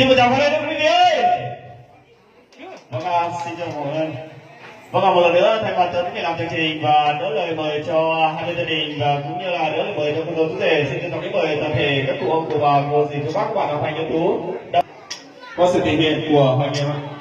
Xin chào các quý vị ơi. Vâng, xin chào mọi người. Vâng, một lần nữa thay mặt cho những người làm chương trình và đỡ lời mời cho hai bên gia đình và cũng như là đỡ lời mời cho cô dâu chú rể, xin trân trọng kính mời toàn thể các cụ ông, cụ bà, cô dì, chú bác, các bạn học hành ưu tú có sự thể hiện của Hoàng Nghiêm.